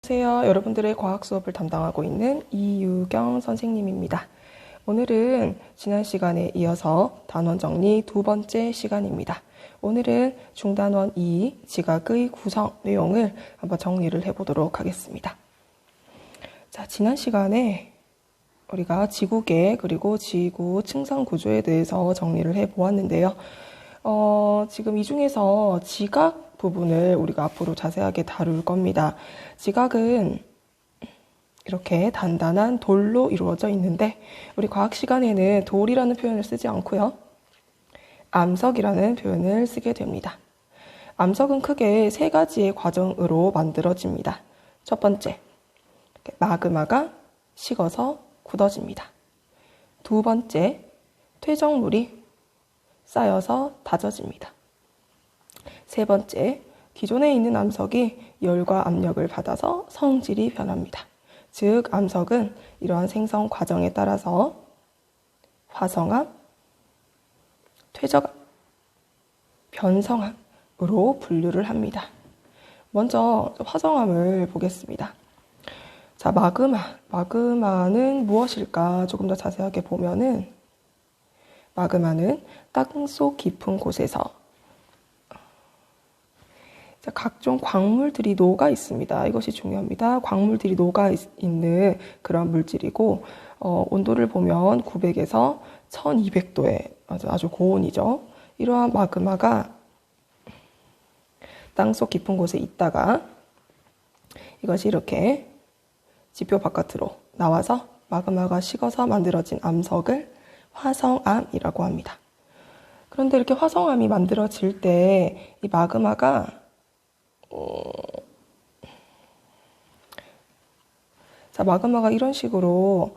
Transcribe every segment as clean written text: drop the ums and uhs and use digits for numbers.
안녕하세요. 여러분들의 과학 수업을 담당하고 있는 이유경 선생님입니다. 오늘은 지난 시간에 이어서 단원 정리 두 번째 시간입니다. 오늘은 중단원 2 지각의 구성 내용을 한번 정리를 해보도록 하겠습니다. 자, 지난 시간에 우리가 지구계 그리고 지구 층상 구조에 대해서 정리를 해보았는데요. 지금 이 중에서 지각 부분을 우리가 앞으로 자세하게 다룰 겁니다. 지각은 이렇게 단단한 돌로 이루어져 있는데 우리 과학 시간에는 돌이라는 표현을 쓰지 않고요. 암석이라는 표현을 쓰게 됩니다. 암석은 크게 세 가지의 과정으로 만들어집니다. 첫 번째, 마그마가 식어서 굳어집니다. 두 번째, 퇴적물이 쌓여서 다져집니다. 세 번째, 기존에 있는 암석이 열과 압력을 받아서 성질이 변합니다. 즉, 암석은 이러한 생성 과정에 따라서 화성암, 퇴적암, 변성암으로 분류를 합니다. 먼저 화성암을 보겠습니다. 자, 마그마는 무엇일까? 조금 더 자세하게 보면은 마그마는 땅속 깊은 곳에서 각종 광물들이 녹아 있습니다. 이것이 중요합니다. 광물들이 녹아 있는 그런 물질이고 온도를 보면 900에서 1200도의 아주 고온이죠. 이러한 마그마가 땅속 깊은 곳에 있다가 이것이 이렇게 지표 바깥으로 나와서 마그마가 식어서 만들어진 암석을 화성암이라고 합니다. 그런데 이렇게 화성암이 만들어질 때 이 마그마가 마그마가 이런 식으로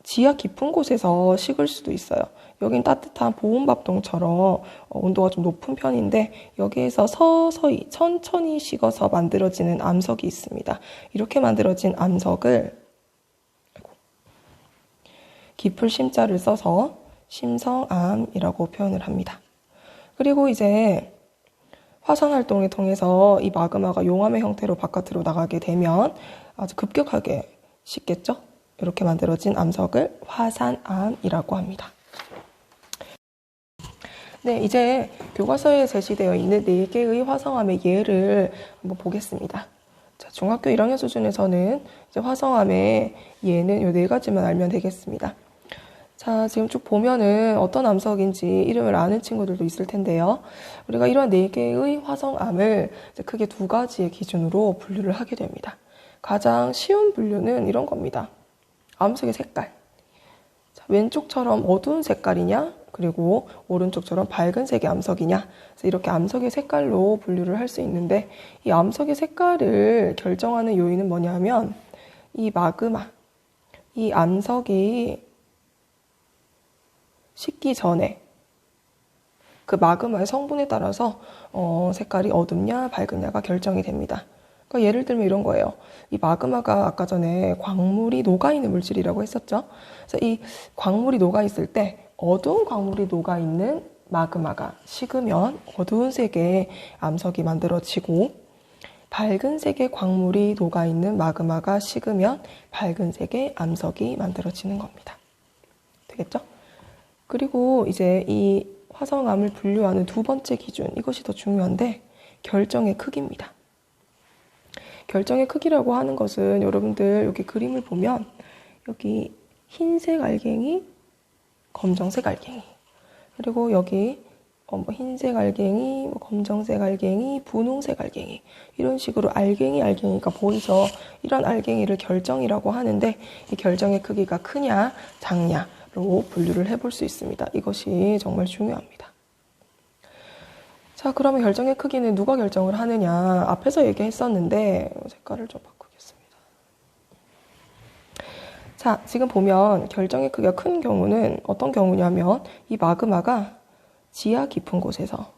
지하 깊은 곳에서 식을 수도 있어요. 여긴 따뜻한 보온밥동처럼 온도가 좀 높은 편인데 여기에서 서서히 천천히 식어서 만들어지는 암석이 있습니다. 이렇게 만들어진 암석을 깊을 심자를 써서 심성암이라고 표현을 합니다. 그리고 이제 화산 활동을 통해서 이 마그마가 용암의 형태로 바깥으로 나가게 되면 아주 급격하게 식겠죠? 이렇게 만들어진 암석을 화산암이라고 합니다. 네, 이제 교과서에 제시되어 있는 4개의 화성암의 예를 한번 보겠습니다. 자, 중학교 1학년 수준에서는 이제 화성암의 예는 이 4가지만 알면 되겠습니다. 자, 지금 쭉 보면은 어떤 암석인지 이름을 아는 친구들도 있을 텐데요. 우리가 이런 4개의 화성암을 크게 2가지의 기준으로 분류를 하게 됩니다. 가장 쉬운 분류는 이런 겁니다. 암석의 색깔. 자, 왼쪽처럼 어두운 색깔이냐, 그리고 오른쪽처럼 밝은 색의 암석이냐. 그래서 이렇게 암석의 색깔로 분류를 할 수 있는데 이 암석의 색깔을 결정하는 요인은 뭐냐면 이 마그마, 이 암석이 식기 전에 그 마그마의 성분에 따라서 색깔이 어둡냐 밝으냐가 결정이 됩니다. 그러니까 예를 들면 이런 거예요. 이 마그마가 아까 전에 광물이 녹아있는 물질이라고 했었죠. 그래서 이 광물이 녹아있을 때 어두운 광물이 녹아있는 마그마가 식으면 어두운 색의 암석이 만들어지고 밝은 색의 광물이 녹아있는 마그마가 식으면 밝은 색의 암석이 만들어지는 겁니다. 되겠죠? 그리고 이제 이 화성암을 분류하는 2번째 기준, 이것이 더 중요한데 결정의 크기입니다. 결정의 크기라고 하는 것은 여러분들 여기 그림을 보면 여기 흰색 알갱이, 검정색 알갱이, 그리고 여기 흰색 알갱이, 검정색 알갱이, 분홍색 알갱이, 이런 식으로 알갱이가 보이죠. 이런 알갱이를 결정이라고 하는데 이 결정의 크기가 크냐 작냐 로 분류를 해볼 수 있습니다. 이것이 정말 중요합니다. 자, 그러면 결정의 크기는 누가 결정을 하느냐? 앞에서 얘기했었는데 색깔을 좀 바꾸겠습니다. 자, 지금 보면 결정의 크기가 큰 경우는 어떤 경우냐면 이 마그마가 지하 깊은 곳에서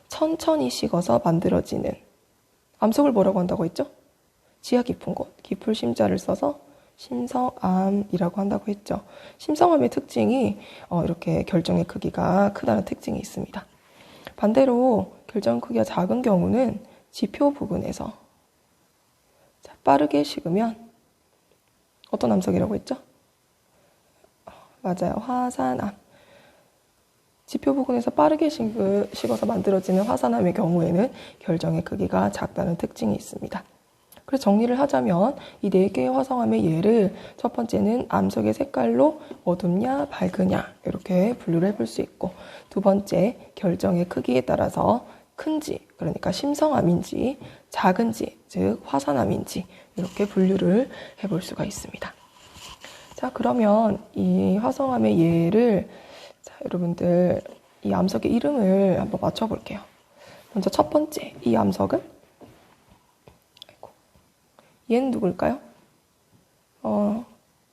천천히 식어서 만들어지는 암석을 뭐라고 한다고 했죠? 지하 깊은 곳, 깊을 심자를 써서 심성암이라고 한다고 했죠. 심성암의 특징이 이렇게 결정의 크기가 크다는 특징이 있습니다. 반대로 결정 크기가 작은 경우는 지표 부근에서 빠르게 식으면 어떤 암석이라고 했죠? 맞아요. 화산암. 지표 부근에서 빠르게 식어서 만들어지는 화산암의 경우에는 결정의 크기가 작다는 특징이 있습니다. 그래서 정리를 하자면 이 4개의 화성암의 예를 첫 번째는 암석의 색깔로 어둡냐 밝으냐 이렇게 분류를 해볼 수 있고, 두 번째 결정의 크기에 따라서 큰지, 그러니까 심성암인지 작은지, 즉 화산암인지 이렇게 분류를 해볼 수가 있습니다. 자, 그러면 이 화성암의 예를 여러분들 이 암석의 이름을 한번 맞춰볼게요. 먼저 첫 번째, 이 암석은 얘는 누굴까요?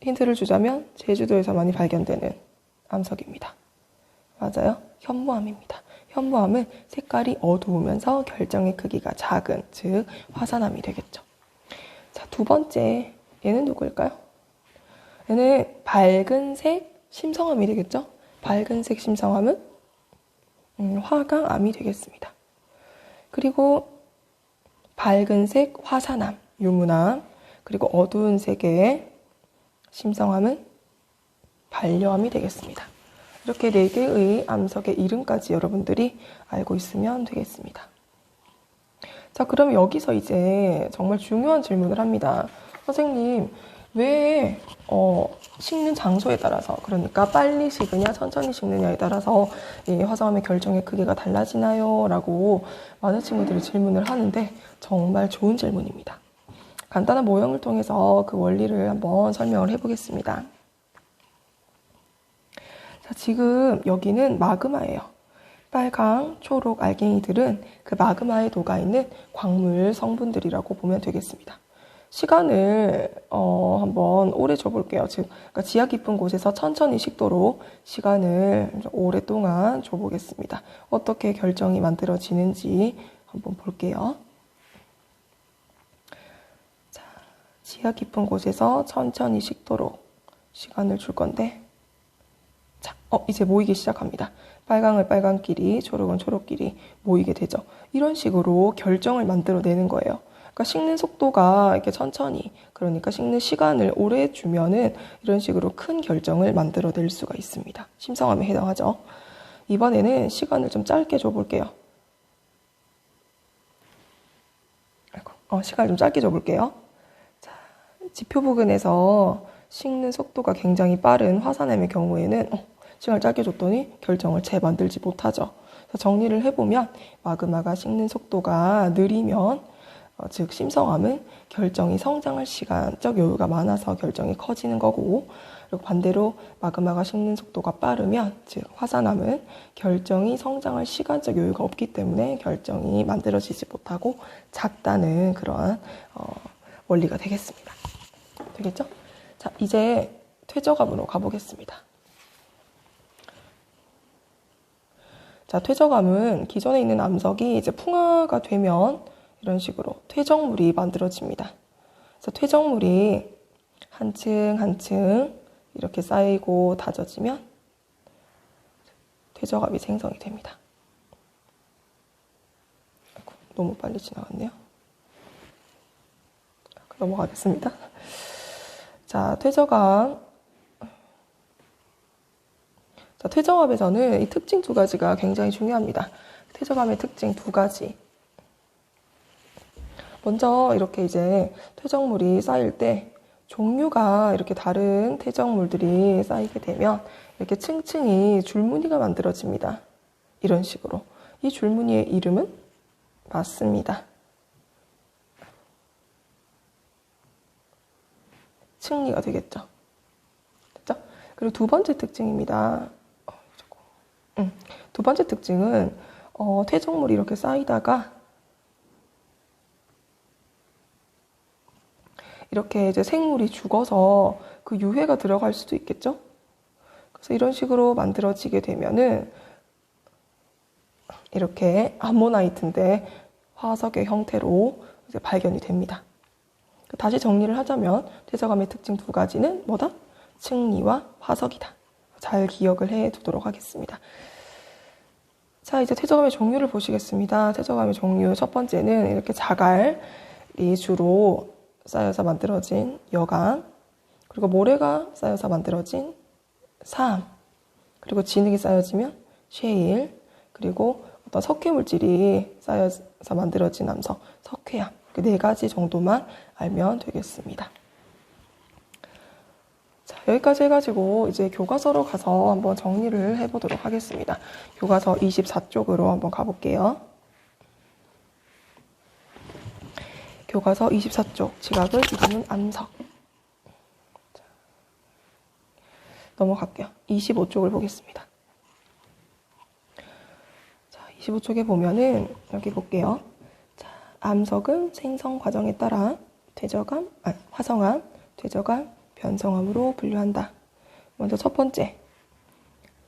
힌트를 주자면 제주도에서 많이 발견되는 암석입니다. 맞아요. 현무암입니다. 현무암은 색깔이 어두우면서 결정의 크기가 작은, 즉 화산암이 되겠죠. 자, 두 번째, 얘는 누구일까요? 얘는 밝은색 심성암이 되겠죠. 밝은색 심성암은 화강암이 되겠습니다. 그리고 밝은색 화산암, 유문암, 그리고 어두운 색의 심성암은 반려암이 되겠습니다. 이렇게 4개의 암석의 이름까지 여러분들이 알고 있으면 되겠습니다. 자, 그럼 여기서 이제 정말 중요한 질문을 합니다. 선생님, 왜 식는 장소에 따라서, 그러니까 빨리 식으냐 천천히 식느냐에 따라서 이 화성암의 결정의 크기가 달라지나요? 라고 많은 친구들이 질문을 하는데 정말 좋은 질문입니다. 간단한 모형을 통해서 그 원리를 한번 설명을 해보겠습니다. 자, 지금 여기는 마그마예요. 빨강, 초록 알갱이들은 그 마그마에 녹아있는 광물 성분들이라고 보면 되겠습니다. 시간을 한번 오래 줘볼게요. 즉, 그러니까 지하 깊은 곳에서 천천히 식도록 시간을 오랫동안 줘보겠습니다. 어떻게 결정이 만들어지는지 한번 볼게요. 자, 지하 깊은 곳에서 천천히 식도록 시간을 줄 건데, 자, 이제 모이기 시작합니다. 빨강은 빨강끼리, 초록은 초록끼리 모이게 되죠. 이런 식으로 결정을 만들어내는 거예요. 그러니까 식는 속도가 이렇게 천천히, 그러니까 식는 시간을 오래 주면은 이런 식으로 큰 결정을 만들어낼 수가 있습니다. 심성암에 해당하죠. 이번에는 시간을 좀 짧게 줘볼게요. 시간을 좀 짧게 줘볼게요. 자, 지표 부근에서 식는 속도가 굉장히 빠른 화산암의 경우에는 시간을 짧게 줬더니 결정을 재만들지 못하죠. 정리를 해보면 마그마가 식는 속도가 느리면, 즉 심성암은 결정이 성장할 시간적 여유가 많아서 결정이 커지는 거고, 그리고 반대로 마그마가 식는 속도가 빠르면, 즉 화산암은 결정이 성장할 시간적 여유가 없기 때문에 결정이 만들어지지 못하고 작다는 그러한 원리가 되겠습니다. 되겠죠? 자, 이제 퇴적암으로 가보겠습니다. 자, 퇴적암은 기존에 있는 암석이 이제 풍화가 되면 이런 식으로 퇴적물이 만들어집니다. 그래서 퇴적물이 한 층 한 층 이렇게 쌓이고 다져지면 퇴적암이 생성이 됩니다. 아이고, 너무 빨리 지나갔네요. 넘어가겠습니다. 자, 퇴적암. 자, 퇴적암에서는 이 특징 2가지가 굉장히 중요합니다. 퇴적암의 특징 2가지. 먼저 이렇게 이제 퇴적물이 쌓일 때 종류가 이렇게 다른 퇴적물들이 쌓이게 되면 이렇게 층층이 줄무늬가 만들어집니다. 이런 식으로. 이 줄무늬의 이름은 맞습니다. 층리가 되겠죠. 됐죠? 그리고 두 번째 특징입니다. 두 번째 특징은 퇴적물이 이렇게 쌓이다가 이렇게 이제 생물이 죽어서 그 유해가 들어갈 수도 있겠죠. 그래서 이런 식으로 만들어지게 되면은 이렇게 암모나이트인데 화석의 형태로 이제 발견이 됩니다. 다시 정리를 하자면 퇴적암의 특징 2가지는 뭐다? 층리와 화석이다. 잘 기억을 해 두도록 하겠습니다. 자, 이제 퇴적암의 종류를 보시겠습니다. 퇴적암의 종류 첫 번째는 이렇게 자갈이 주로 쌓여서 만들어진 여간, 그리고 모래가 쌓여서 만들어진 사암, 그리고 진흙이 쌓여지면 셰일, 그리고 어떤 석회 물질이 쌓여서 만들어진 암석, 석회암. 그 네 가지 정도만 알면 되겠습니다. 자, 여기까지 해가지고 이제 교과서로 가서 한번 정리를 해보도록 하겠습니다. 교과서 24쪽으로 한번 가볼게요. 교과서 24쪽, 지각을 이루는 암석. 자, 넘어갈게요. 25쪽을 보겠습니다. 자, 25쪽에 보면은 여기 볼게요. 자, 암석은 생성 과정에 따라 화성암, 퇴적암, 변성암으로 분류한다. 먼저 첫 번째,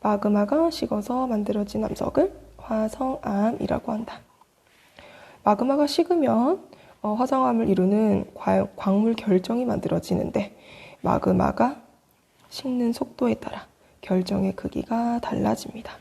마그마가 식어서 만들어진 암석을 화성암이라고 한다. 마그마가 식으면 화성암을 이루는 광물 결정이 만들어지는데, 마그마가 식는 속도에 따라 결정의 크기가 달라집니다.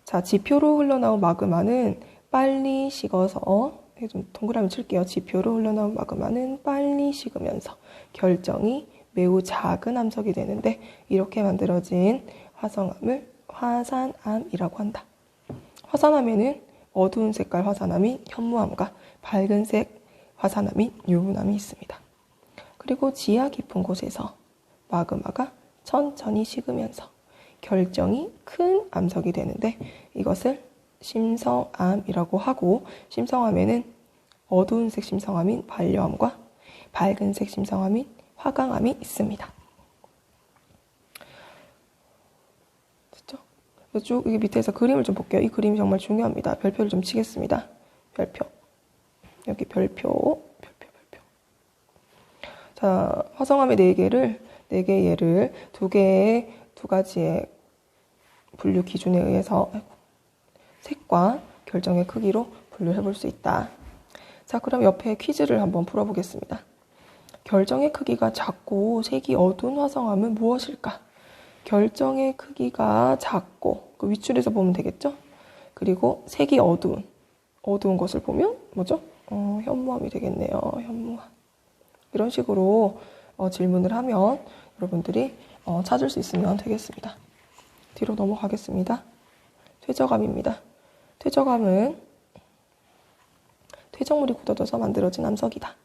자, 지표로 흘러나온 마그마는 빨리 식어서, 좀 동그라미 칠게요. 지표로 흘러나온 마그마는 빨리 식으면서 결정이 매우 작은 암석이 되는데, 이렇게 만들어진 화성암을 화산암이라고 한다. 화산암에는 어두운 색깔 화산암인 현무암과 밝은 색 화산암인 유분암이 있습니다. 그리고 지하 깊은 곳에서 마그마가 천천히 식으면서 결정이 큰 암석이 되는데, 이것을 심성암이라고 하고, 심성암에는 어두운 색 심성암인 반려암과 밝은 색 심성암인 화강암이 있습니다. 됐죠? 쭉 여기 밑에서 그림을 좀 볼게요. 이 그림이 정말 중요합니다. 별표를 좀 치겠습니다. 별표. 여기 별표. 자, 화성암의 네 개의 예를 두 가지의 분류 기준에 의해서 색과 결정의 크기로 분류해 볼 수 있다. 자, 그럼 옆에 퀴즈를 한번 풀어보겠습니다. 결정의 크기가 작고 색이 어두운 화성암은 무엇일까? 결정의 크기가 작고, 그 윗줄에서 보면 되겠죠? 그리고 색이 어두운 것을 보면 뭐죠? 현무암이 되겠네요. 현무암. 이런 식으로 질문을 하면 여러분들이 찾을 수 있으면 되겠습니다. 뒤로 넘어가겠습니다. 퇴적암입니다. 퇴적암은 퇴적물이 굳어져서 만들어진 암석이다.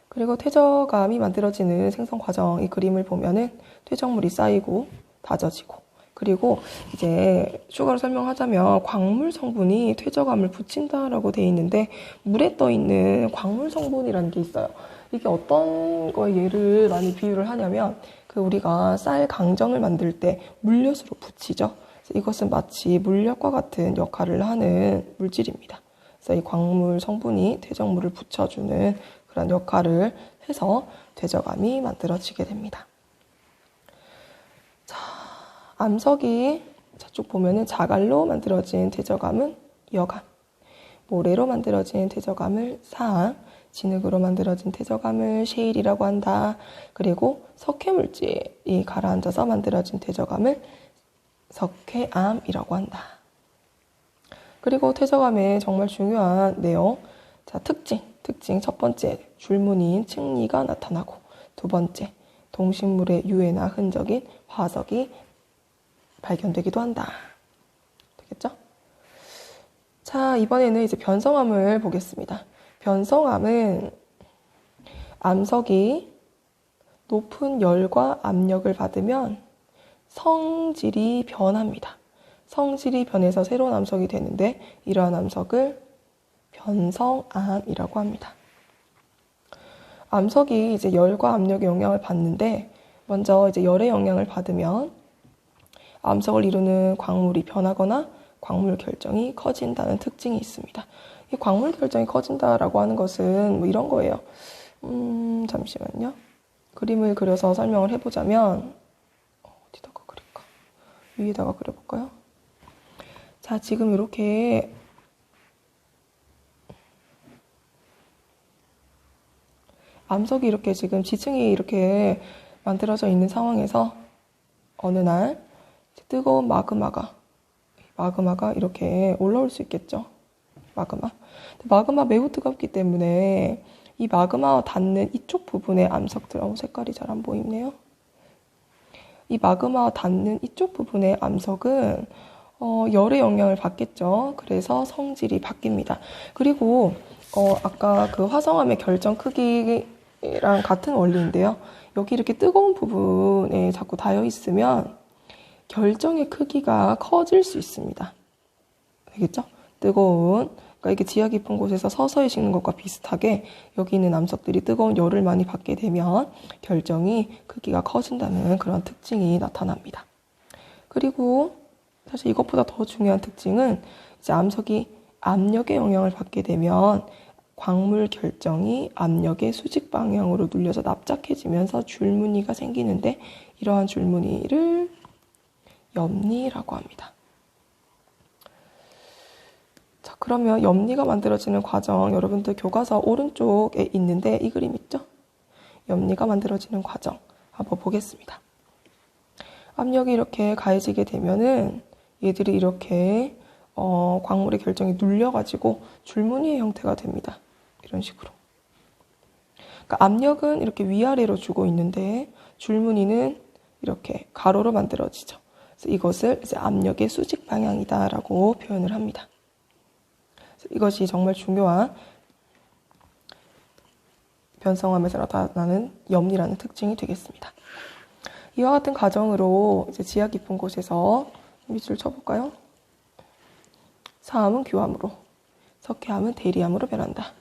그리고 퇴적암이 만들어지는 생성 과정, 이 그림을 보면은 퇴적물이 쌓이고 다져지고, 그리고 이제 추가로 설명하자면 광물 성분이 퇴적암을 붙인다라고 되어 있는데, 물에 떠 있는 광물 성분이라는 게 있어요. 이게 어떤 거에 예를 많이 비유를 하냐면, 우리가 쌀 강정을 만들 때 물엿으로 붙이죠. 이것은 마치 물엿과 같은 역할을 하는 물질입니다. 그래서 이 광물 성분이 퇴적물을 붙여주는 그런 역할을 해서 퇴적암이 만들어지게 됩니다. 자, 암석이 저쪽 보면은 자갈로 만들어진 퇴적암은 여간, 모래로 만들어진 퇴적암을 사암, 진흙으로 만들어진 퇴적암을 셰일이라고 한다. 그리고 석회 물질이 가라앉아서 만들어진 퇴적암을 석회암이라고 한다. 그리고 퇴적암의 정말 중요한 내용, 자, 특징 첫 번째, 줄무늬인 층리가 나타나고, 두 번째, 동식물의 유해나 흔적인 화석이 발견되기도 한다. 되겠죠? 자, 이번에는 이제 변성암을 보겠습니다. 변성암은 암석이 높은 열과 압력을 받으면 성질이 변합니다. 성질이 변해서 새로운 암석이 되는데, 이러한 암석을 변성암이라고 합니다. 암석이 이제 열과 압력의 영향을 받는데, 먼저 이제 열의 영향을 받으면 암석을 이루는 광물이 변하거나 광물 결정이 커진다는 특징이 있습니다. 이 광물 결정이 커진다라고 하는 것은 뭐 이런 거예요. 잠시만요. 그림을 그려서 설명을 해보자면, 어디다가 그릴까? 위에다가 그려볼까요? 자, 지금 이렇게 암석이 이렇게 지금 지층이 이렇게 만들어져 있는 상황에서 어느 날 뜨거운 마그마가 마그마가 이렇게 올라올 수 있겠죠. 마그마. 마그마 매우 뜨겁기 때문에 이 마그마와 닿는 이쪽 부분의 암석들, 색깔이 잘 안 보이네요. 이 마그마와 닿는 이쪽 부분의 암석은 열의 영향을 받겠죠. 그래서 성질이 바뀝니다. 그리고 아까 그 화성암의 결정 크기랑 같은 원리인데요. 여기 이렇게 뜨거운 부분에 자꾸 닿여 있으면 결정의 크기가 커질 수 있습니다. 알겠죠? 뜨거운, 그러니까 이게 지하 깊은 곳에서 서서히 식는 것과 비슷하게 여기 있는 암석들이 뜨거운 열을 많이 받게 되면 결정이 크기가 커진다는 그런 특징이 나타납니다. 그리고 사실 이것보다 더 중요한 특징은 이제 암석이 압력의 영향을 받게 되면 광물 결정이 압력의 수직 방향으로 눌려서 납작해지면서 줄무늬가 생기는데 이러한 줄무늬를 염리라고 합니다. 자, 그러면 염리가 만들어지는 과정, 여러분들 교과서 오른쪽에 있는데 이 그림 있죠? 염리가 만들어지는 과정 한번 보겠습니다. 압력이 이렇게 가해지게 되면은 얘들이 이렇게 광물의 결정이 눌려가지고 줄무늬의 형태가 됩니다. 이런 식으로. 그러니까 압력은 이렇게 위아래로 주고 있는데 줄무늬는 이렇게 가로로 만들어지죠. 그래서 이것을 이제 압력의 수직 방향이다라고 표현을 합니다. 이것이 정말 중요한 변성암에서 나타나는 염리라는 특징이 되겠습니다. 이와 같은 과정으로 이제 지하 깊은 곳에서 밑줄 쳐볼까요? 사암은 규암으로, 석회암은 대리암으로 변한다.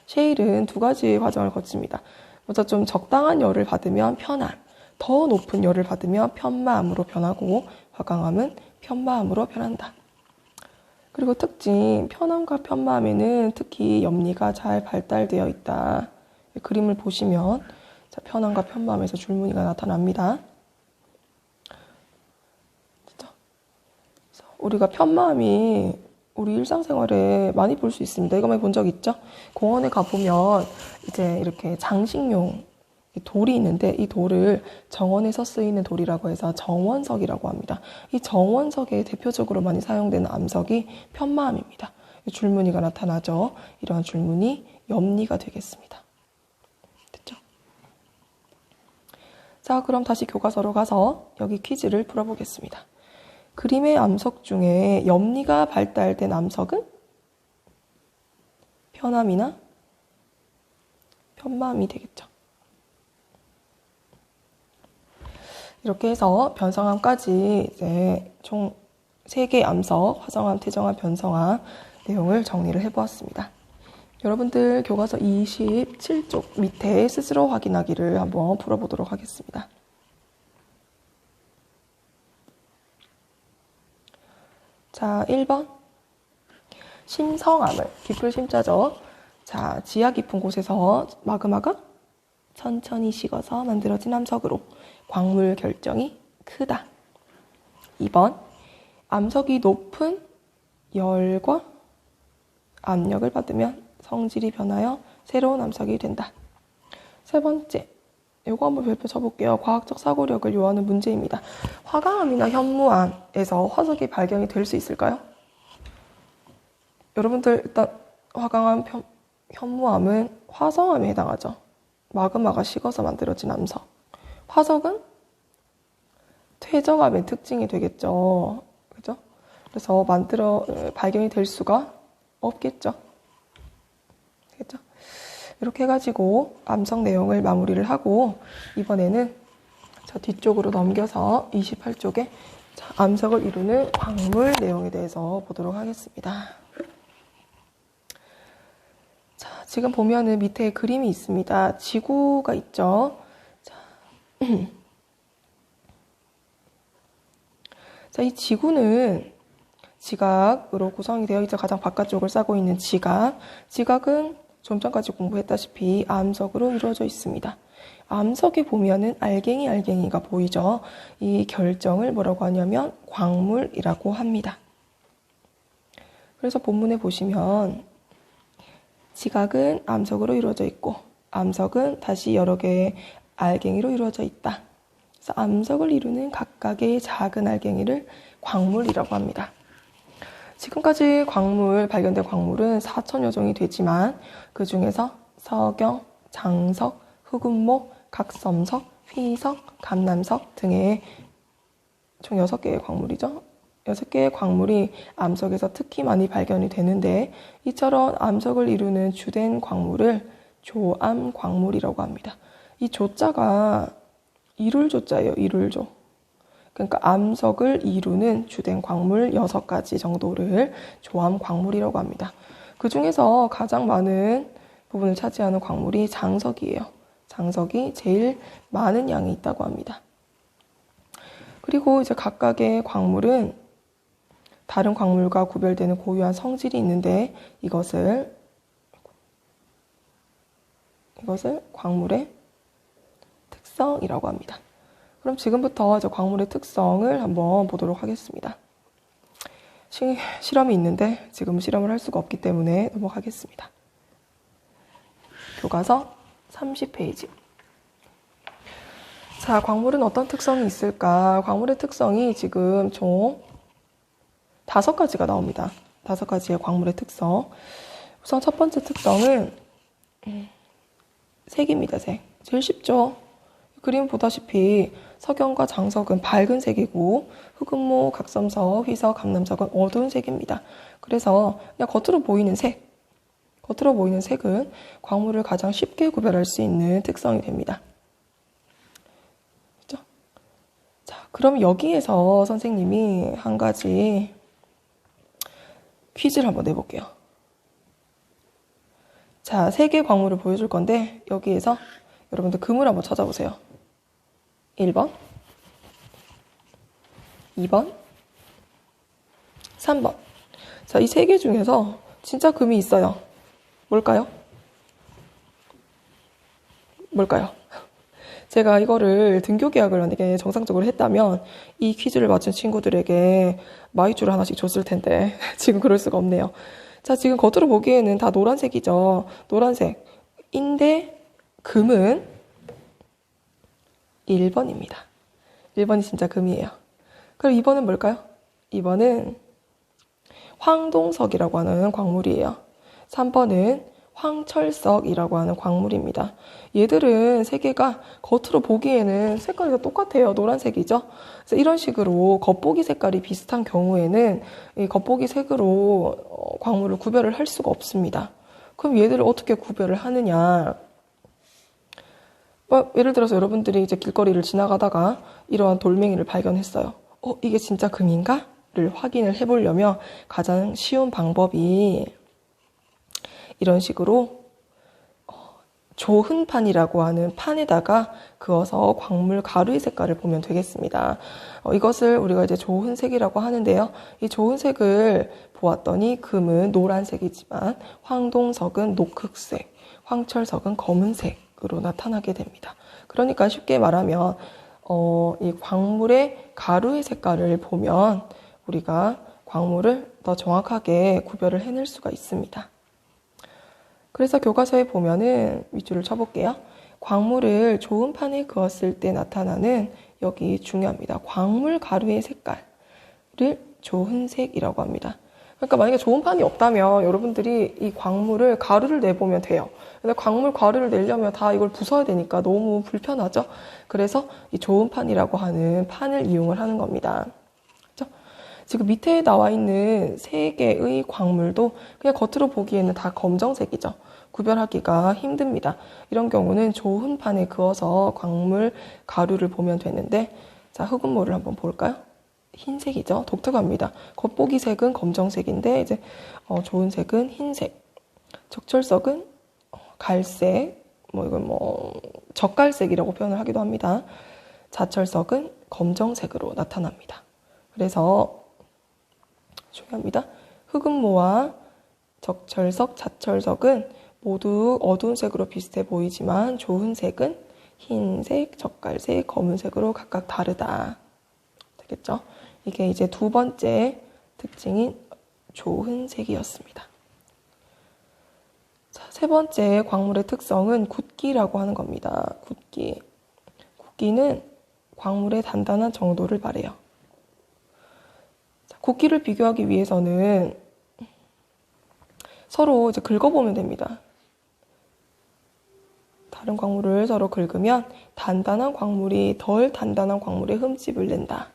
셰일은 두 가지 과정을 거칩니다. 먼저 좀 적당한 열을 받으면 편암, 더 높은 열을 받으면 편마암으로 변하고 화강암은 편마암으로 변한다. 그리고 특징, 편암과 편마암에는 특히 염리가 잘 발달되어 있다. 그림을 보시면 편암과 편마암에서 줄무늬가 나타납니다. 우리가 편마암이 우리 일상생활에 많이 볼 수 있습니다. 이거 많이 본 적 있죠? 공원에 가보면 이제 이렇게 장식용 돌이 있는데 이 돌을 정원에서 쓰이는 돌이라고 해서 정원석이라고 합니다. 이 정원석에 대표적으로 많이 사용되는 암석이 편마암입니다. 줄무늬가 나타나죠. 이러한 줄무늬 염리가 되겠습니다. 됐죠? 자, 그럼 다시 교과서로 가서 여기 퀴즈를 풀어보겠습니다. 그림의 암석 중에 염리가 발달된 암석은 편암이나 편마암이 되겠죠. 이렇게 해서 변성암까지 이제 총 3개의 암석, 화성암, 태정암, 변성암 내용을 정리를 해보았습니다. 여러분들 교과서 27쪽 밑에 스스로 확인하기를 한번 풀어보도록 하겠습니다. 자, 1번. 심성암을, 깊을 심자죠. 자, 지하 깊은 곳에서 마그마가 천천히 식어서 만들어진 암석으로 광물 결정이 크다. 2번. 암석이 높은 열과 압력을 받으면 성질이 변하여 새로운 암석이 된다. 3번째. 이거 한번 별표 쳐볼게요. 과학적 사고력을 요하는 문제입니다. 화강암이나 현무암에서 화석이 발견이 될 수 있을까요? 여러분들 일단 화강암, 현무암은 화성암에 해당하죠. 마그마가 식어서 만들어진 암석. 화석은 퇴적암의 특징이 되겠죠. 그죠? 그래서 발견이 될 수가 없겠죠. 되겠죠? 이렇게 해가지고 암석 내용을 마무리를 하고 이번에는 뒤쪽으로 넘겨서 28쪽에 암석을 이루는 광물 내용에 대해서 보도록 하겠습니다. 자, 지금 보면은 밑에 그림이 있습니다. 지구가 있죠. 자, 이 지구는 지각으로 구성이 되어 있죠. 가장 바깥쪽을 싸고 있는 지각. 지각은 좀 전까지 공부했다시피 암석으로 이루어져 있습니다. 암석에 보면은 알갱이가 보이죠. 이 결정을 뭐라고 하냐면 광물이라고 합니다. 그래서 본문에 보시면 지각은 암석으로 이루어져 있고 암석은 다시 여러 개의 알갱이로 이루어져 있다. 그래서 암석을 이루는 각각의 작은 알갱이를 광물이라고 합니다. 지금까지 발견된 광물은 4천여 종이 되지만 그 중에서 석영, 장석, 흑운모, 각섬석, 휘석, 감남석 등의 총 6개의 광물이죠. 6개의 광물이 암석에서 특히 많이 발견이 되는데 이처럼 암석을 이루는 주된 광물을 조암광물이라고 합니다. 이 조자가 이룰 조자예요. 이룰 조. 그러니까 암석을 이루는 주된 광물 6가지 정도를 조암광물이라고 합니다. 그 중에서 가장 많은 부분을 차지하는 광물이 장석이에요. 장석이 제일 많은 양이 있다고 합니다. 그리고 이제 각각의 광물은 다른 광물과 구별되는 고유한 성질이 있는데 이것을 광물의 특성이라고 합니다. 그럼 지금부터 이제 광물의 특성을 한번 보도록 하겠습니다. 실험이 있는데 지금 실험을 할 수가 없기 때문에 넘어가겠습니다. 교과서 30페이지. 자, 광물은 어떤 특성이 있을까? 광물의 특성이 지금 총 5가지가 나옵니다. 5가지의 광물의 특성. 우선 첫 번째 특성은 색입니다. 색. 제일 쉽죠? 그림 보다시피 석영과 장석은 밝은 색이고 흑운모, 각섬석, 휘석, 감남석은 어두운 색입니다. 그래서 그냥 겉으로 보이는 색은 광물을 가장 쉽게 구별할 수 있는 특성이 됩니다. 그렇죠? 자, 그럼 여기에서 선생님이 한 가지 퀴즈를 한번 내볼게요. 자, 3개의 광물을 보여줄 건데 여기에서 여러분들 금을 한번 찾아보세요. 1번, 2번, 3번. 자, 이 3개 중에서 진짜 금이 있어요. 뭘까요? 제가 이거를 등교 계약을 만약에 정상적으로 했다면 이 퀴즈를 맞춘 친구들에게 마이쮸를 하나씩 줬을 텐데 지금 그럴 수가 없네요. 자, 지금 겉으로 보기에는 다 노란색이죠. 노란색인데 금은 1번입니다. 1번이 진짜 금이에요. 그럼 2번은 뭘까요? 2번은 황동석이라고 하는 광물이에요. 3번은 황철석이라고 하는 광물입니다. 얘들은 3개가 겉으로 보기에는 색깔이 다 똑같아요. 노란색이죠. 그래서 이런 식으로 겉보기 색깔이 비슷한 경우에는 이 겉보기 색으로 광물을 구별을 할 수가 없습니다. 그럼 얘들을 어떻게 구별을 하느냐? 예를 들어서 여러분들이 이제 길거리를 지나가다가 이러한 돌멩이를 발견했어요. 이게 진짜 금인가? 를 확인을 해보려면 가장 쉬운 방법이 이런 식으로 조흔판이라고 하는 판에다가 그어서 광물 가루의 색깔을 보면 되겠습니다. 이것을 우리가 이제 조흔색이라고 하는데요. 이 조흔색을 보았더니 금은 노란색이지만 황동석은 녹흑색, 황철석은 검은색으로 나타나게 됩니다. 그러니까 쉽게 말하면 이 광물의 가루의 색깔을 보면 우리가 광물을 더 정확하게 구별을 해낼 수가 있습니다. 그래서 교과서에 보면은 밑줄을 쳐볼게요. 광물을 좋은 판에 그었을 때 나타나는 여기 중요합니다. 광물 가루의 색깔을 조흔색이라고 합니다. 그러니까 만약에 좋은 판이 없다면 여러분들이 이 광물을 가루를 내보면 돼요. 근데 광물 가루를 내려면 다 이걸 부숴야 되니까 너무 불편하죠. 그래서 이 좋은 판이라고 하는 판을 이용을 하는 겁니다. 지금 밑에 나와 있는 3개의 광물도 그냥 겉으로 보기에는 다 검정색이죠. 구별하기가 힘듭니다. 이런 경우는 좋은 판에 그어서 광물 가루를 보면 되는데, 자, 흑운모를 한번 볼까요? 흰색이죠. 독특합니다. 겉보기 색은 검정색인데 이제 좋은 색은 흰색. 적철석은 갈색, 이건 젓갈색이라고 표현을 하기도 합니다. 자철석은 검정색으로 나타납니다. 그래서 중요합니다. 흑운모와 적철석, 자철석은 모두 어두운 색으로 비슷해 보이지만 좋은 색은 흰색, 젓갈색, 검은색으로 각각 다르다. 되겠죠? 이게 이제 2번째 특징인 조흔색이었습니다. 자, 3번째 광물의 특성은 굳기라고 하는 겁니다. 굳기. 굳기는 광물의 단단한 정도를 말해요. 굵기를 비교하기 위해서는 서로 이제 긁어보면 됩니다. 다른 광물을 서로 긁으면 단단한 광물이 덜 단단한 광물에 흠집을 낸다.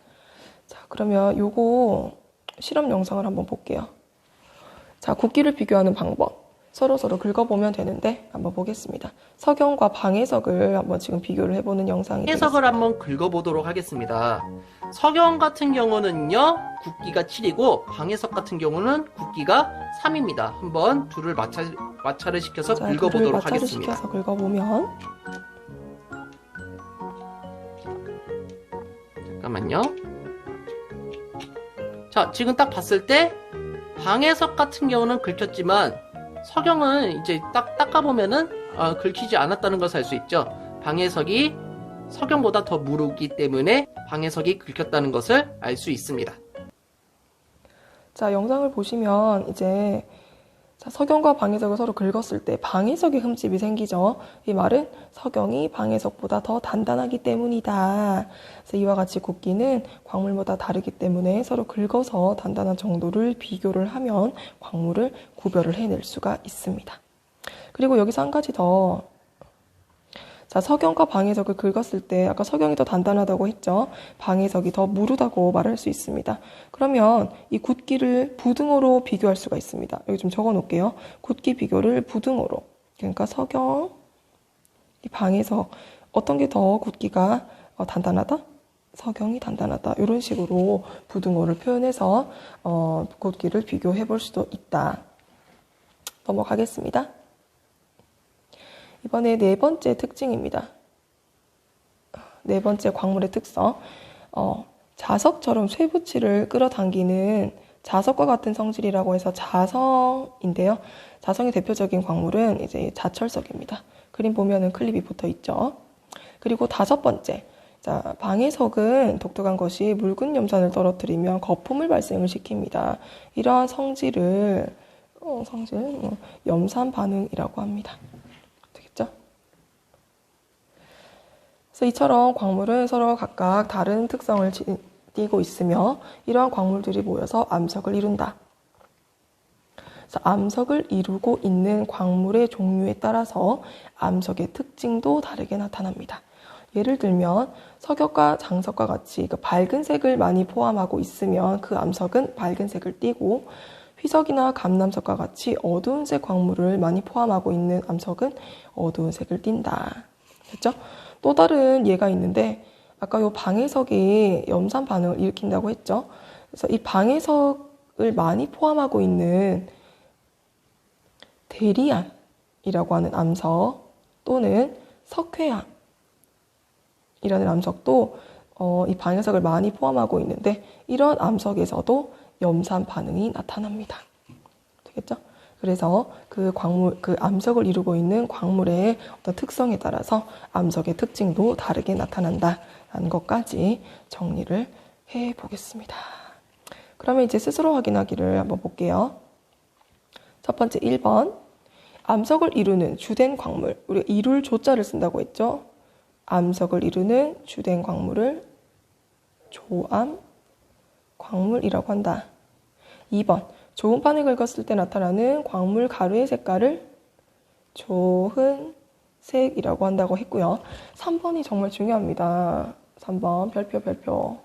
자, 그러면 요거 실험 영상을 한번 볼게요. 자, 굵기를 비교하는 방법. 서로 긁어보면 되는데 한번 보겠습니다. 석영과 방해석을 한번 지금 비교를 해보는 영상이 되겠습니다. 해석을 한번 긁어보도록 하겠습니다. 석영 같은 경우는요, 굵기가 7이고 방해석 같은 경우는 굵기가 3입니다. 한번 둘을 마찰을 시켜서 자, 긁어보도록 마찰을 하겠습니다. 시켜서 긁어보면 잠깐만요. 자, 지금 딱 봤을 때 방해석 같은 경우는 긁혔지만 석영은 이제 딱 닦아보면은 긁히지 않았다는 것을 알 수 있죠. 방해석이 석영보다 더 무르기 때문에 방해석이 긁혔다는 것을 알 수 있습니다. 자, 영상을 보시면 이제 자, 석영과 방해석을 서로 긁었을 때 방해석에 흠집이 생기죠. 이 말은 석영이 방해석보다 더 단단하기 때문이다. 그래서 이와 같이 굵기는 광물마다 다르기 때문에 서로 긁어서 단단한 정도를 비교를 하면 광물을 구별을 해낼 수가 있습니다. 그리고 여기서 한 가지 더. 자, 석영과 방해석을 긁었을 때 아까 석영이 더 단단하다고 했죠. 방해석이 더 무르다고 말할 수 있습니다. 그러면 이 굵기를 부등호로 비교할 수가 있습니다. 여기 좀 적어 놓을게요. 굵기 비교를 부등호로. 그러니까 석영, 이 방해석 어떤 게 더 굵기가 단단하다? 석영이 단단하다. 이런 식으로 부등호를 표현해서 굵기를 비교해 볼 수도 있다. 넘어가겠습니다. 이번에 네 번째 특징입니다. 네 번째 광물의 특성. 자석처럼 쇠붙이를 끌어당기는 자석과 같은 성질이라고 해서 자성인데요. 자성의 대표적인 광물은 이제 자철석입니다. 그림 보면은 클립이 붙어 있죠. 그리고 다섯 번째. 자, 방해석은 독특한 것이 묽은 염산을 떨어뜨리면 거품을 발생을 시킵니다. 이러한 성질을 염산 반응이라고 합니다. 그래서 이처럼 광물은 서로 각각 다른 특성을 띠고 있으며 이러한 광물들이 모여서 암석을 이룬다. 그래서 암석을 이루고 있는 광물의 종류에 따라서 암석의 특징도 다르게 나타납니다. 예를 들면 석역과 장석과 같이 그 밝은 색을 많이 포함하고 있으면 그 암석은 밝은 색을 띠고 휘석이나 감남석과 같이 어두운 색 광물을 많이 포함하고 있는 암석은 어두운 색을 띈다. 됐죠? 또 다른 예가 있는데 아까 요 방해석이 염산 반응을 일으킨다고 했죠. 그래서 이 방해석을 많이 포함하고 있는 대리암이라고 하는 암석 또는 석회암이라는 암석도 이 방해석을 많이 포함하고 있는데 이런 암석에서도 염산 반응이 나타납니다. 되겠죠? 그래서 그 암석을 이루고 있는 광물의 어떤 특성에 따라서 암석의 특징도 다르게 나타난다라는 것까지 정리를 해 보겠습니다. 그러면 이제 스스로 확인하기를 한번 볼게요. 첫 번째 1번. 암석을 이루는 주된 광물. 우리가 이룰 조자를 쓴다고 했죠. 암석을 이루는 주된 광물을 조암 광물이라고 한다. 2번. 조은판을 긁었을 때 나타나는 광물 가루의 색깔을 조흔색이라고 한다고 했고요. 3번이 정말 중요합니다. 3번 별표.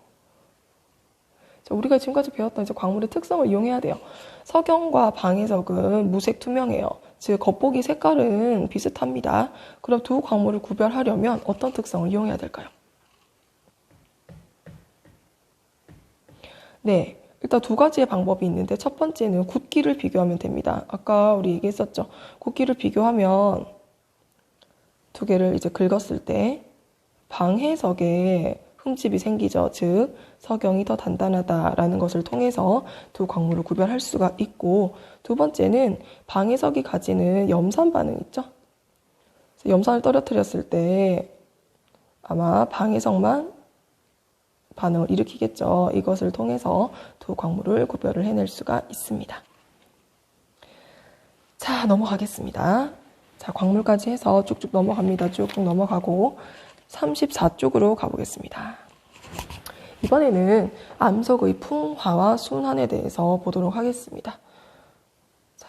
자, 우리가 지금까지 배웠던 이제 광물의 특성을 이용해야 돼요. 석영과 방해석은 무색 투명해요. 즉 겉보기 색깔은 비슷합니다. 그럼 두 광물을 구별하려면 어떤 특성을 이용해야 될까요? 네. 일단 두 가지의 방법이 있는데 첫 번째는 굵기를 비교하면 됩니다. 아까 우리 얘기했었죠. 굵기를 비교하면 두 개를 이제 긁었을 때 방해석에 흠집이 생기죠. 즉 석영이 더 단단하다라는 것을 통해서 두 광물을 구별할 수가 있고 두 번째는 방해석이 가지는 염산 반응 있죠. 염산을 떨어뜨렸을 때 아마 방해석만 반응을 일으키겠죠. 이것을 통해서 두 광물을 구별을 해낼 수가 있습니다. 자, 넘어가겠습니다. 자, 광물까지 해서 쭉쭉 넘어갑니다. 쭉쭉 넘어가고 34쪽으로 가보겠습니다. 이번에는 암석의 풍화와 순환에 대해서 보도록 하겠습니다. 자,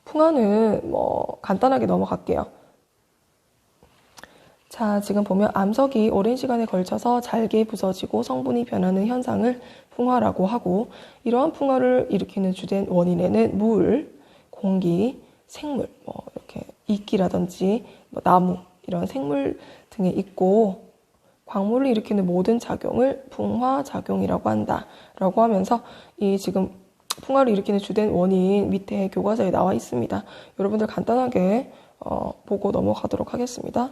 풍화는 간단하게 넘어갈게요. 자, 지금 보면 암석이 오랜 시간에 걸쳐서 잘게 부서지고 성분이 변하는 현상을 풍화라고 하고, 이러한 풍화를 일으키는 주된 원인에는 물, 공기, 생물, 이렇게 이끼라든지 나무, 이런 생물 등에 있고, 광물을 일으키는 모든 작용을 풍화작용이라고 한다라고 하면서 이 지금 풍화를 일으키는 주된 원인 밑에 교과서에 나와 있습니다. 여러분들 간단하게 보고 넘어가도록 하겠습니다.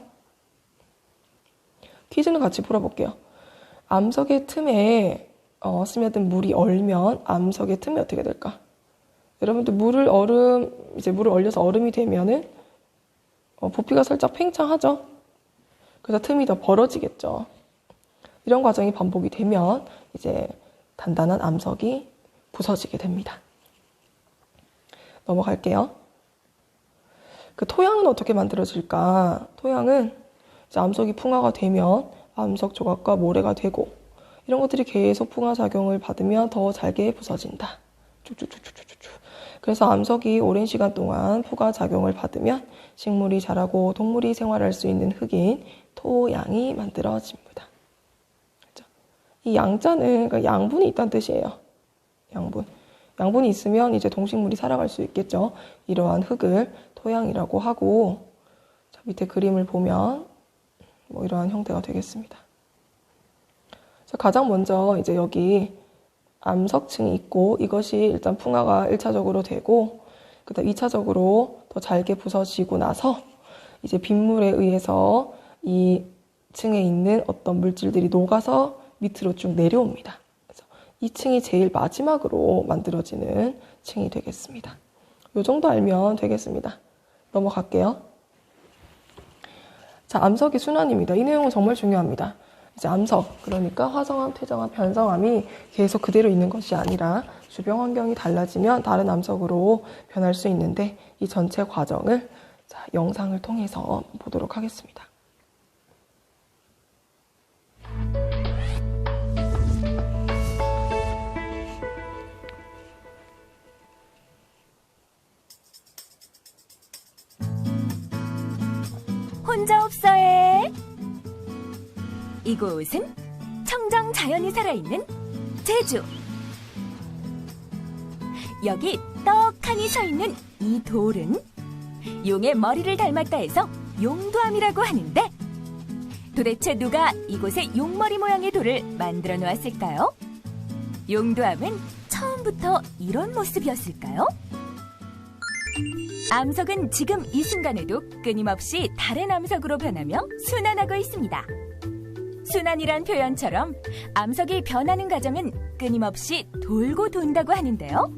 퀴즈는 같이 풀어볼게요. 암석의 틈에 스며든 물이 얼면 암석의 틈이 어떻게 될까? 여러분들 물을 얼려서 얼음이 되면은 부피가 살짝 팽창하죠? 그래서 틈이 더 벌어지겠죠. 이런 과정이 반복이 되면 이제 단단한 암석이 부서지게 됩니다. 넘어갈게요. 그 토양은 어떻게 만들어질까? 토양은 이제 암석이 풍화가 되면 암석 조각과 모래가 되고, 이런 것들이 계속 풍화 작용을 받으면 더 잘게 부서진다. 쭉쭉쭉쭉쭉쭉. 그래서 암석이 오랜 시간 동안 풍화 작용을 받으면 식물이 자라고 동물이 생활할 수 있는 흙인 토양이 만들어집니다. 그렇죠? 이 양자는 그러니까 양분이 있다는 뜻이에요. 양분이 있으면 이제 동식물이 살아갈 수 있겠죠. 이러한 흙을 토양이라고 하고, 자, 밑에 그림을 보면 이러한 형태가 되겠습니다. 자, 가장 먼저 이제 여기 암석층이 있고, 이것이 일단 풍화가 1차적으로 되고, 그다음 2차적으로 더 잘게 부서지고 나서 이제 빗물에 의해서 이 층에 있는 어떤 물질들이 녹아서 밑으로 쭉 내려옵니다. 그래서 이 층이 제일 마지막으로 만들어지는 층이 되겠습니다. 이 정도 알면 되겠습니다. 넘어갈게요. 자, 암석의 순환입니다. 이 내용은 정말 중요합니다. 이제 암석, 그러니까 화성암, 퇴적암, 변성암이 계속 그대로 있는 것이 아니라 주변 환경이 달라지면 다른 암석으로 변할 수 있는데, 이 전체 과정을 자, 영상을 통해서 보도록 하겠습니다. 혼자 없어해. 이곳은 청정 자연이 살아있는 제주. 여기 떡하니 서있는 이 돌은 용의 머리를 닮았다 해서 용두암이라고 하는데, 도대체 누가 이곳에 용머리 모양의 돌을 만들어 놓았을까요? 용두암은 처음부터 이런 모습이었을까요? 암석은 지금 이 순간에도 끊임없이 다른 암석으로 변하며 순환하고 있습니다. 순환이란 표현처럼 암석이 변하는 과정은 끊임없이 돌고 돈다고 하는데요.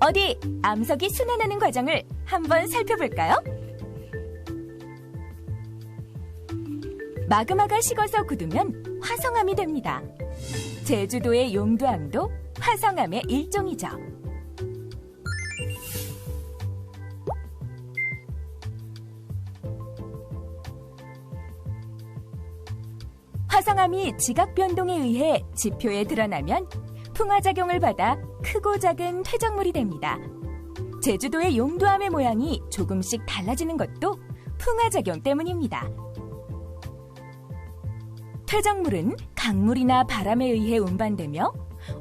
어디 암석이 순환하는 과정을 한번 살펴볼까요? 마그마가 식어서 굳으면 화성암이 됩니다. 제주도의 용두암도 화성암의 일종이죠. 화성암이 지각 변동에 의해 지표에 드러나면 풍화작용을 받아 크고 작은 퇴적물이 됩니다. 제주도의 용두암의 모양이 조금씩 달라지는 것도 풍화작용 때문입니다. 퇴적물은 강물이나 바람에 의해 운반되며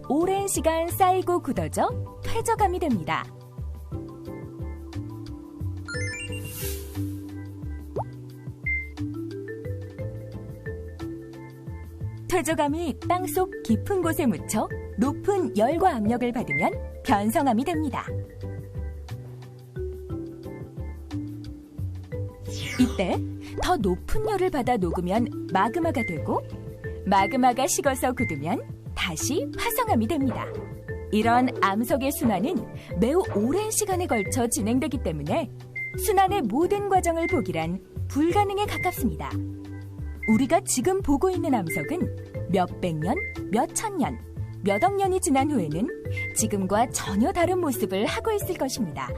오랜 시간 쌓이고 굳어져 퇴적암이 됩니다. 퇴적암이 땅속 깊은 곳에 묻혀 높은 열과 압력을 받으면 변성암이 됩니다. 이때 더 높은 열을 받아 녹으면 마그마가 되고, 마그마가 식어서 굳으면 다시 화성암이 됩니다. 이런 암석의 순환은 매우 오랜 시간에 걸쳐 진행되기 때문에 순환의 모든 과정을 보기란 불가능에 가깝습니다. 우리가 지금 보고 있는 암석은 몇백 년, 몇천 년, 몇억 년이 지난 후에는 지금과 전혀 다른 모습을 하고 있을 것입니다.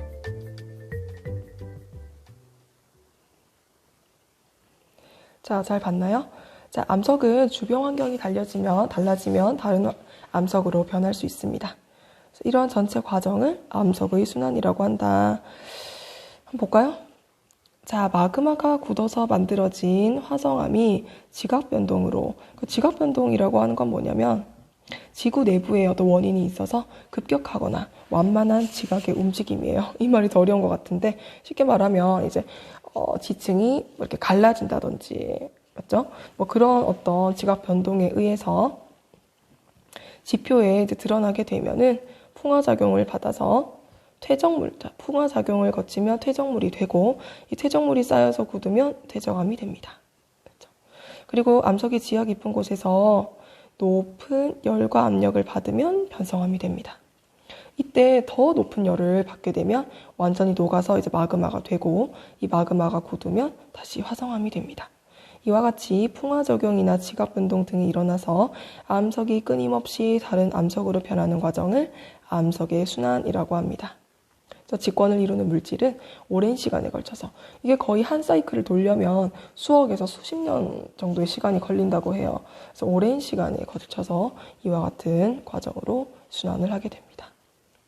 자, 잘 봤나요? 자, 암석은 주변 환경이 달라지면 다른 암석으로 변할 수 있습니다. 이런 전체 과정을 암석의 순환이라고 한다. 한번 볼까요? 자, 마그마가 굳어서 만들어진 화성암이 지각변동으로, 그 지각변동이라고 하는 건 뭐냐면 지구 내부에 어떤 원인이 있어서 급격하거나 완만한 지각의 움직임이에요. 이 말이 더 어려운 것 같은데 쉽게 말하면 이제 지층이 이렇게 갈라진다든지, 맞죠? 뭐 그런 어떤 지각 변동에 의해서 지표에 이제 드러나게 되면은 풍화작용을 받아서 풍화작용을 거치며 퇴적물이 되고, 이 퇴적물이 쌓여서 굳으면 퇴적암이 됩니다. 그렇죠? 그리고 암석이 지하 깊은 곳에서 높은 열과 압력을 받으면 변성암이 됩니다. 이때 더 높은 열을 받게 되면 완전히 녹아서 이제 마그마가 되고, 이 마그마가 굳으면 다시 화성암이 됩니다. 이와 같이 풍화작용이나 지각변동 등이 일어나서 암석이 끊임없이 다른 암석으로 변하는 과정을 암석의 순환이라고 합니다. 직권을 이루는 물질은 오랜 시간에 걸쳐서, 이게 거의 한 사이클을 돌려면 수억에서 수십 년 정도의 시간이 걸린다고 해요. 그래서 오랜 시간에 걸쳐서 이와 같은 과정으로 순환을 하게 됩니다.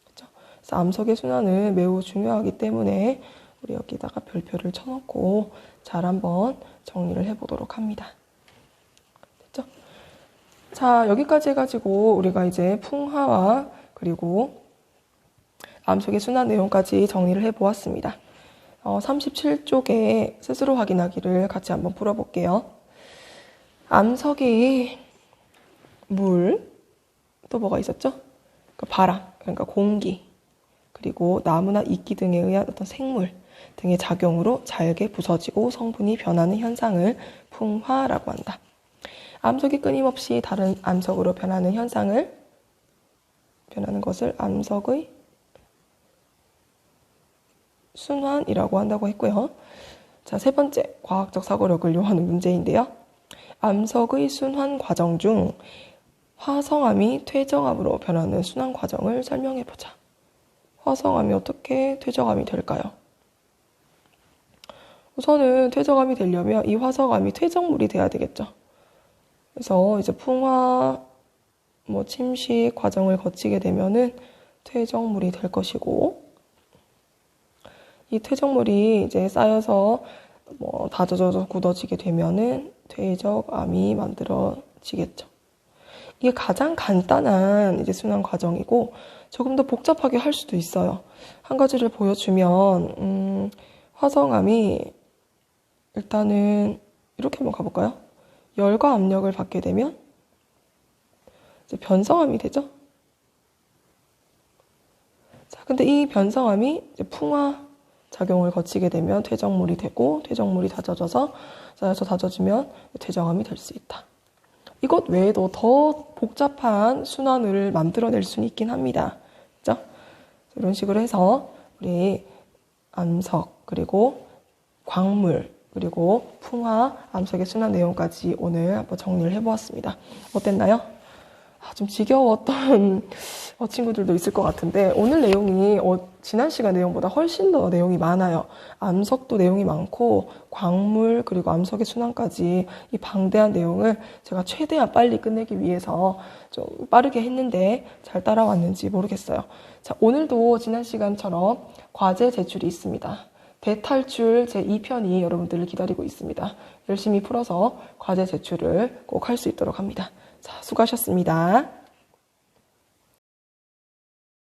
그렇죠? 그래서 암석의 순환은 매우 중요하기 때문에 우리 여기다가 별표를 쳐놓고 잘 한번 정리를 해보도록 합니다. 됐죠? 자, 여기까지 해가지고 우리가 이제 풍화와 그리고 암석의 순환 내용까지 정리를 해보았습니다. 37쪽에 스스로 확인하기를 같이 한번 풀어볼게요. 암석이 물, 또 뭐가 있었죠? 바람, 그러니까 공기, 그리고 나무나 이끼 등에 의한 어떤 생물 등의 작용으로 잘게 부서지고 성분이 변하는 현상을 풍화라고 한다. 암석이 끊임없이 다른 암석으로 변하는 것을 암석의 순환이라고 한다고 했고요. 자, 세 번째, 과학적 사고력을 요하는 문제인데요. 암석의 순환 과정 중 화성암이 퇴적암으로 변하는 순환 과정을 설명해보자. 화성암이 어떻게 퇴적암이 될까요? 우선은 퇴적암이 되려면 이 화성암이 퇴적물이 돼야 되겠죠. 그래서 이제 풍화, 침식 과정을 거치게 되면은 퇴적물이 될 것이고, 이 퇴적물이 이제 쌓여서 다져져서 굳어지게 되면은 퇴적암이 만들어지겠죠. 이게 가장 간단한 이제 순환 과정이고, 조금 더 복잡하게 할 수도 있어요. 한 가지를 보여주면, 화성암이 일단은 이렇게 한번 가볼까요? 열과 압력을 받게 되면 이제 변성암이 되죠. 자, 근데 이 변성암이 이제 풍화 작용을 거치게 되면 퇴적물이 되고, 퇴적물이 다져져서 쌓여서 다져지면 퇴적암이 될 수 있다. 이것 외에도 더 복잡한 순환을 만들어낼 수는 있긴 합니다. 그죠? 이런 식으로 해서 우리 암석, 그리고 광물, 그리고 풍화, 암석의 순환 내용까지 오늘 한번 정리를 해보았습니다. 어땠나요? 좀 지겨웠던 친구들도 있을 것 같은데, 오늘 내용이 지난 시간 내용보다 훨씬 더 내용이 많아요. 암석도 내용이 많고, 광물, 그리고 암석의 순환까지 이 방대한 내용을 제가 최대한 빨리 끝내기 위해서 좀 빠르게 했는데 잘 따라왔는지 모르겠어요. 자, 오늘도 지난 시간처럼 과제 제출이 있습니다. 대탈출 제2편이 여러분들을 기다리고 있습니다. 열심히 풀어서 과제 제출을 꼭 할 수 있도록 합니다. 자, 수고하셨습니다.